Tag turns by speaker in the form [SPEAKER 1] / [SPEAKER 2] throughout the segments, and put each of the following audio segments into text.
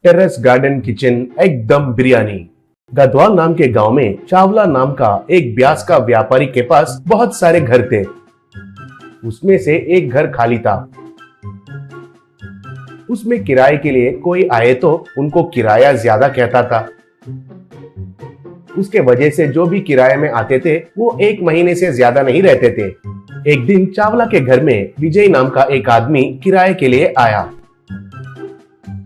[SPEAKER 1] Terrace garden kitchen एकदम बिरयानी। गढ़वाल नाम के गांव में चावला नाम का एक ब्यास का व्यापारी के पास बहुत सारे घर थे। उसमें से एक घर खाली था। उसमें किराए के लिए कोई आए तो उनको किराया ज्यादा कहता था। उसके वजह से जो भी किराए में आते थे वो 1 महीने से ज्यादा नहीं रहते थे। एक दिन चावला के घर में विजय नाम का एक आदमी किराए के लिए आया।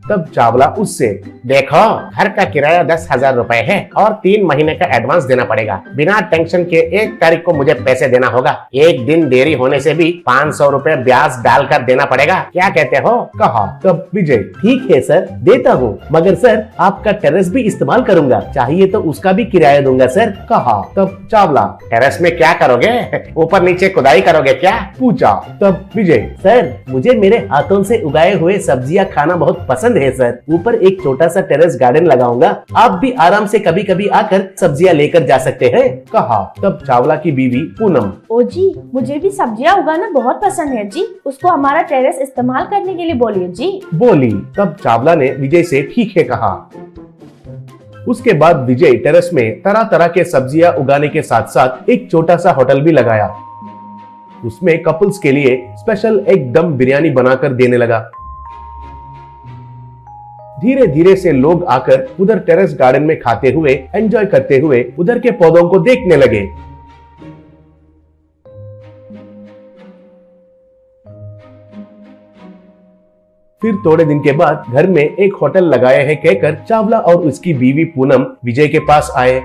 [SPEAKER 1] तब चावला उससे,
[SPEAKER 2] देखो घर का किराया 10,000 रुपए है और 3 महीने का एडवांस देना पड़ेगा। बिना टेंशन के 1 तारीख को मुझे पैसे देना होगा। 1 दिन देरी होने से भी 500 रुपए ब्याज डालकर देना पड़ेगा। क्या कहते हो?
[SPEAKER 1] कहा। तब विजय,
[SPEAKER 3] ठीक है सर, देता हूँ, मगर सर आपका टेरेस भी इस्तेमाल करूंगा, चाहिए तो उसका भी किराया दूंगा सर।
[SPEAKER 1] कहा। तब चावला,
[SPEAKER 2] टेरेस में क्या करोगे? ऊपर नीचे खुदाई करोगे क्या?
[SPEAKER 1] पूछा। तब विजय,
[SPEAKER 3] सर मुझे मेरे हाथों से उगाए हुए सब्जियां खाना बहुत पसंद है सर। ऊपर एक छोटा सा टेरेस गार्डन लगाऊंगा, आप भी आराम से कभी कभी आकर सब्जियां लेकर जा सकते हैं।
[SPEAKER 1] कहा। तब चावला की बीवी पूनम,
[SPEAKER 4] ओ जी, मुझे भी सब्जियां उगाना बहुत पसंद है जी, उसको हमारा टेरेस इस्तेमाल करने के लिए बोलिए जी।
[SPEAKER 1] बोली। तब चावला ने विजय से ठीक है कहा। उसके बाद विजय टेरेस में तरह तरह के सब्जियां उगाने के साथ साथ एक छोटा सा होटल भी लगाया। उसमें कपल्स के लिए स्पेशल एकदम बिरयानी बनाकर देने लगा। धीरे धीरे से लोग आकर उधर टेरेस गार्डन में खाते हुए, एंजॉय करते हुए उधर के पौधों को देखने लगे। फिर थोड़े दिन के बाद घर में एक होटल लगाया है कहकर चावला और उसकी बीवी पूनम विजय के पास आए।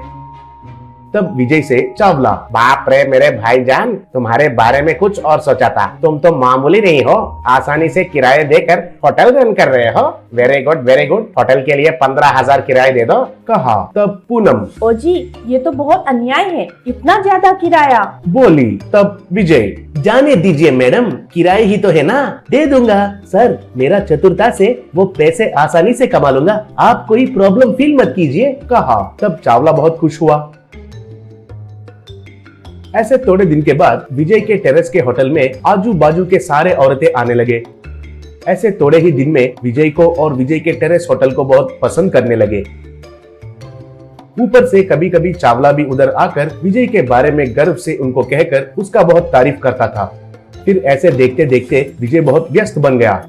[SPEAKER 1] तब विजय से चावला,
[SPEAKER 2] बाप रे मेरे भाईजान, तुम्हारे बारे में कुछ और सोचा था। तुम तो मामूली नहीं हो, आसानी से किराए देकर होटल रन कर रहे हो। Very good very good, hotel के लिए 15,000 किराए दे दो।
[SPEAKER 1] कहा। तब पूनम,
[SPEAKER 4] ओ जी, ये तो बहुत अन्याय है, इतना ज्यादा किराया।
[SPEAKER 1] बोली। तब विजय,
[SPEAKER 3] जाने दीजिए मैडम, किराए ही तो है ना, दे दूंगा सर। मेरा चतुरता से वो पैसे आसानी से कमा लूंगा, आप कोई प्रॉब्लम फील मत कीजिए।
[SPEAKER 1] कहा। तब चावला बहुत खुश हुआ। ऐसे थोड़े दिन के बाद विजय के टेरेस के होटल में आजू बाजू के सारे औरतें आने लगे। ऐसे थोड़े ही दिन में विजय को और विजय के टेरेस होटल को बहुत पसंद करने लगे। ऊपर से कभी कभी चावला भी उधर आकर विजय के बारे में गर्व से उनको कहकर उसका बहुत तारीफ करता था। फिर ऐसे देखते देखते विजय बहुत व्यस्त बन गया।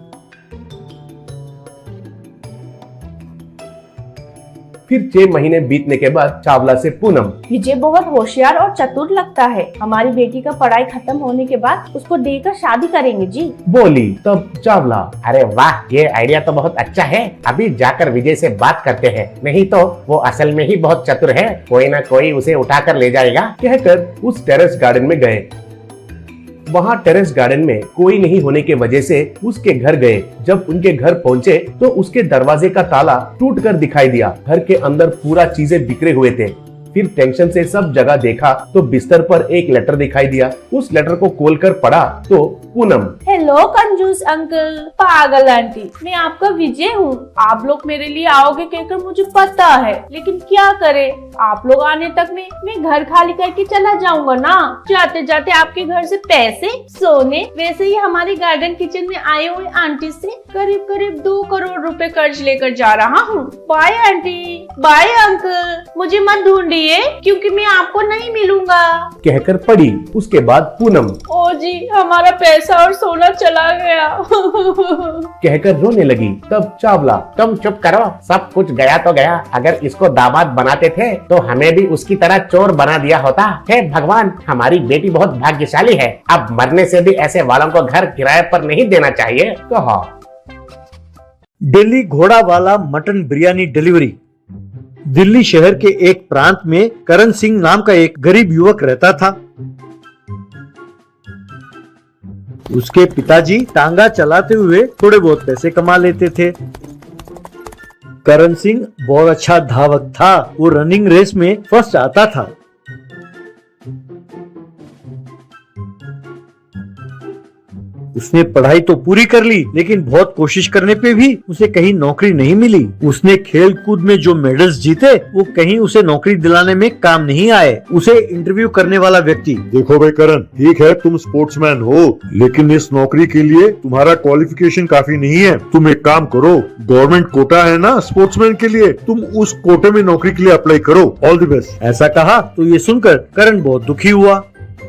[SPEAKER 1] फिर 6 महीने बीतने के बाद चावला से पूनम,
[SPEAKER 4] विजय बहुत होशियार और चतुर लगता है, हमारी बेटी का पढ़ाई खत्म होने के बाद उसको देकर शादी करेंगे जी।
[SPEAKER 1] बोली। तब चावला,
[SPEAKER 2] अरे वाह, ये आइडिया तो बहुत अच्छा है। अभी जाकर विजय से बात करते हैं, नहीं तो वो असल में ही बहुत चतुर है, कोई ना कोई उसे उठाकर ले जाएगा।
[SPEAKER 1] कहकर उस टेरेस गार्डन में गए। वहां टेरेस गार्डन में कोई नहीं होने के वजह से उसके घर गए। जब उनके घर पहुंचे तो उसके दरवाजे का ताला टूटकर दिखाई दिया। घर के अंदर पूरा चीजें बिखरे हुए थे। फिर टेंशन से सब जगह देखा तो बिस्तर पर एक लेटर दिखाई दिया। उस लेटर को खोलकर पढ़ा तो पूनम,
[SPEAKER 4] हेलो कंजूस अंकल, पागल आंटी, मैं आपका विजय हूँ। आप लोग मेरे लिए आओगे कहकर मुझे पता है, लेकिन क्या करे, आप लोग आने तक में मैं घर खाली करके चला जाऊंगा ना। जाते जाते आपके घर से पैसे, सोने, वैसे ही हमारे गार्डन किचन में आए हुए आंटी से करीब करीब 2 करोड़ रुपए कर्ज लेकर जा रहा हूँ। बाय आंटी, बाय अंकल, मुझे मत ढूंढिए क्योंकि मैं आपको नहीं मिलूंगा।
[SPEAKER 1] कहकर पड़ी। उसके बाद पूनम,
[SPEAKER 4] ओ जी, हमारा पैसा और सोना चला गया।
[SPEAKER 1] कहकर रोने लगी। तब चावला,
[SPEAKER 2] तुम चुप करो, सब कुछ गया तो गया। अगर इसको दामाद बनाते थे तो हमें भी उसकी तरह चोर बना दिया होता। हे भगवान, हमारी बेटी बहुत भाग्यशाली है। अब मरने से भी ऐसे वालों को घर किराए पर नहीं देना चाहिए।
[SPEAKER 1] कहा।
[SPEAKER 5] दिल्ली घोड़ा वाला मटन बिरयानी डिलीवरी। दिल्ली शहर के एक प्रांत में करण सिंह नाम का एक गरीब युवक रहता था। उसके पिताजी टांगा चलाते हुए थोड़े बहुत पैसे कमा लेते थे। करण सिंह बहुत अच्छा धावक था, वो रनिंग रेस में फर्स्ट आता था। उसने पढ़ाई तो पूरी कर ली, लेकिन बहुत कोशिश करने पे भी उसे कहीं नौकरी नहीं मिली। उसने खेल कूद में जो मेडल्स जीते वो कहीं उसे नौकरी दिलाने में काम नहीं आए। उसे इंटरव्यू करने वाला व्यक्ति,
[SPEAKER 6] देखो भाई करण, ठीक है तुम स्पोर्ट्समैन हो, लेकिन इस नौकरी के लिए तुम्हारा क्वालिफिकेशन काफी नहीं है। तुम एक काम करो, गवर्नमेंट कोटा है ना स्पोर्ट्समैन के लिए, तुम उस कोटे में नौकरी के लिए अप्लाई करो। All the best.
[SPEAKER 5] ऐसा कहा तो ये सुनकर करण बहुत दुखी हुआ।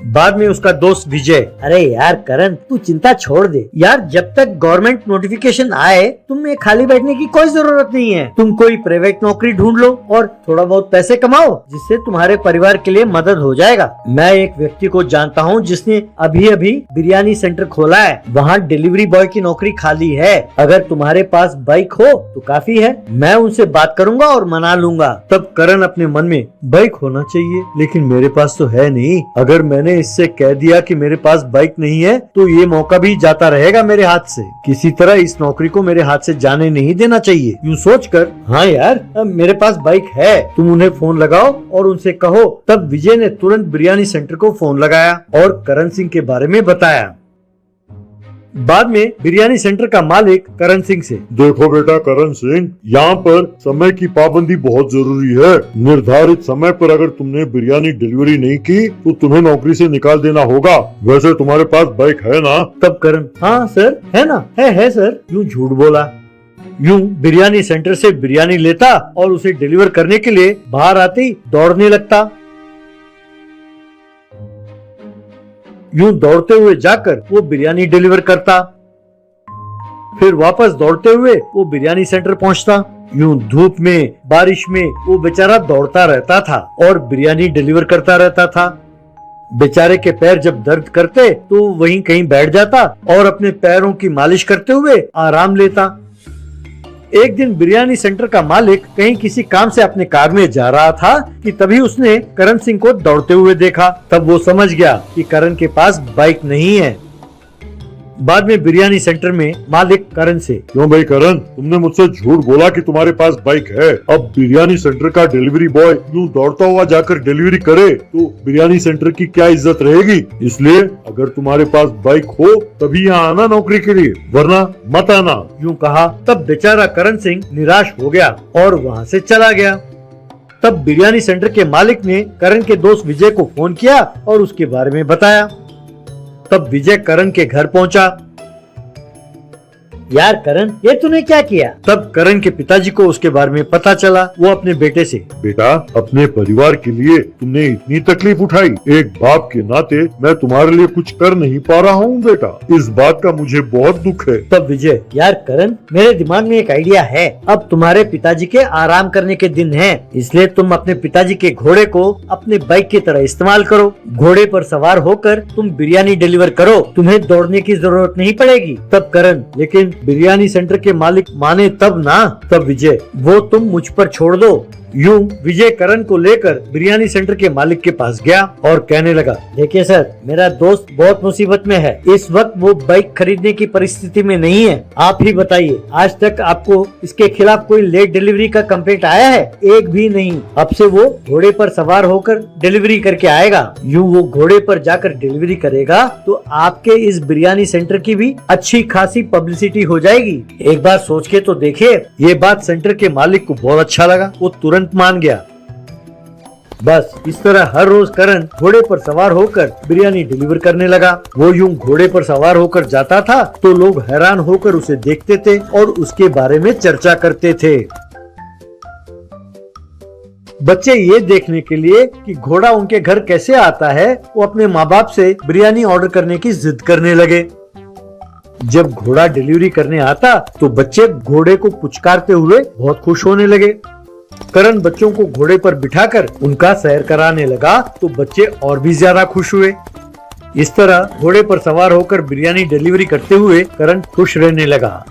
[SPEAKER 5] बाद में उसका दोस्त विजय, अरे यार करण, तू चिंता छोड़ दे यार, जब तक गवर्नमेंट नोटिफिकेशन आए तुम्हें खाली बैठने की कोई जरूरत नहीं है। तुम कोई प्राइवेट नौकरी ढूंढ लो और थोड़ा बहुत पैसे कमाओ, जिससे तुम्हारे परिवार के लिए मदद हो जाएगा। मैं एक व्यक्ति को जानता हूँ जिसने अभी अभी बिरयानी सेंटर खोला है, वहाँ डिलीवरी बॉय की नौकरी खाली है। अगर तुम्हारे पास बाइक हो तो काफी है, मैं उनसे बात करूंगा और मना लूंगा। तब करण अपने मन में, बाइक होना चाहिए लेकिन मेरे पास तो है नहीं, अगर मैंने इससे कह दिया कि मेरे पास बाइक नहीं है तो ये मौका भी जाता रहेगा मेरे हाथ से। किसी तरह इस नौकरी को मेरे हाथ से जाने नहीं देना चाहिए। यूँ सोचकर, हाँ यार अब मेरे पास बाइक है, तुम उन्हें फोन लगाओ और उनसे कहो। तब विजय ने तुरंत बिरयानी सेंटर को फोन लगाया और करण सिंह के बारे में बताया। बाद में बिरयानी सेंटर का मालिक करण सिंह से,
[SPEAKER 6] देखो बेटा करण सिंह, यहाँ पर समय की पाबंदी बहुत जरूरी है। निर्धारित समय पर अगर तुमने बिरयानी डिलीवरी नहीं की तो तुम्हें नौकरी से निकाल देना होगा। वैसे तुम्हारे पास बाइक है ना?
[SPEAKER 5] तब करण, हाँ सर है ना, है सर। यूँ झूठ बोला। यूँ बिरयानी सेंटर से बिरयानी लेता और उसे डिलीवर करने के लिए बाहर आते ही दौड़ने लगता। यूं दौड़ते हुए जाकर वो बिरयानी डिलीवर करता, फिर वापस दौड़ते हुए वो बिरयानी सेंटर पहुंचता। यूं धूप में बारिश में वो बेचारा दौड़ता रहता था और बिरयानी डिलीवर करता रहता था। बेचारे के पैर जब दर्द करते तो वहीं कहीं बैठ जाता और अपने पैरों की मालिश करते हुए आराम लेता। एक दिन बिरयानी सेंटर का मालिक कहीं किसी काम से अपने कार में जा रहा था कि तभी उसने करण सिंह को दौड़ते हुए देखा। तब वो समझ गया कि करण के पास बाइक नहीं है। बाद में बिरयानी सेंटर में मालिक करण से,
[SPEAKER 6] क्यों भाई करण, तुमने मुझसे झूठ बोला कि तुम्हारे पास बाइक है। अब बिरयानी सेंटर का डिलीवरी बॉय यूं दौड़ता हुआ जाकर डिलीवरी करे तो बिरयानी सेंटर की क्या इज्जत रहेगी। इसलिए अगर तुम्हारे पास बाइक हो तभी यहाँ आना नौकरी के लिए, वरना मत आना।
[SPEAKER 5] यूं कहा। तब बेचारा करण सिंह निराश हो गया और वहाँ से चला गया। तब बिरयानी सेंटर के मालिक ने करण के दोस्त विजय को फोन किया और उसके बारे में बताया। तब विजय करण के घर पहुंचा। यार करण, ये तूने क्या किया? तब करण के पिताजी को उसके बारे में पता चला। वो अपने बेटे से,
[SPEAKER 6] बेटा अपने परिवार के लिए तुमने इतनी तकलीफ उठाई, एक बाप के नाते मैं तुम्हारे लिए कुछ कर नहीं पा रहा हूँ बेटा, इस बात का मुझे बहुत दुख है।
[SPEAKER 5] तब विजय, यार करण, मेरे दिमाग में एक आइडिया है। अब तुम्हारे पिताजी के आराम करने के दिन है, इसलिए तुम अपने पिताजी के घोड़े को अपने बाइक की तरह इस्तेमाल करो। घोड़े पर सवार होकर तुम बिरयानी डिलीवर करो, तुम्हें दौड़ने की जरूरत नहीं पड़ेगी। तब करण, लेकिन बिरयानी सेंटर के मालिक माने तब ना। तब विजय, वो तुम मुझ पर छोड़ दो। यूं विजय करण को लेकर बिरयानी सेंटर के मालिक के पास गया और कहने लगा, देखिए सर, मेरा दोस्त बहुत मुसीबत में है, इस वक्त वो बाइक खरीदने की परिस्थिति में नहीं है। आप ही बताइए, आज तक आपको इसके खिलाफ कोई लेट डिलीवरी का कंप्लेंट आया है? एक भी नहीं। अब से वो घोड़े पर सवार होकर डिलीवरी करके आएगा। यूं वो घोड़े पर जाकर डिलीवरी करेगा तो आपके इस बिरयानी सेंटर की भी अच्छी खासी पब्लिसिटी हो जाएगी। एक बार सोच के तो देखिए। ये बात सेंटर के मालिक को बहुत अच्छा लगा, वो तुरंत मान गया। बस इस तरह हर रोज करण घोड़े पर सवार होकर बिरयानी डिलीवर करने लगा। वो यूं घोड़े पर सवार होकर जाता था तो लोग हैरान होकर उसे देखते थे और उसके बारे में चर्चा करते थे। बच्चे ये देखने के लिए कि घोड़ा उनके घर कैसे आता है, वो अपने माँ बाप से बिरयानी ऑर्डर करने की जिद करने लगे। जब घोड़ा डिलीवरी करने आता तो बच्चे घोड़े को पुचकारते हुए बहुत खुश होने लगे। करण बच्चों को घोड़े पर बिठाकर उनका सैर कराने लगा तो बच्चे और भी ज्यादा खुश हुए। इस तरह घोड़े पर सवार होकर बिरयानी डिलीवरी करते हुए करण खुश रहने लगा।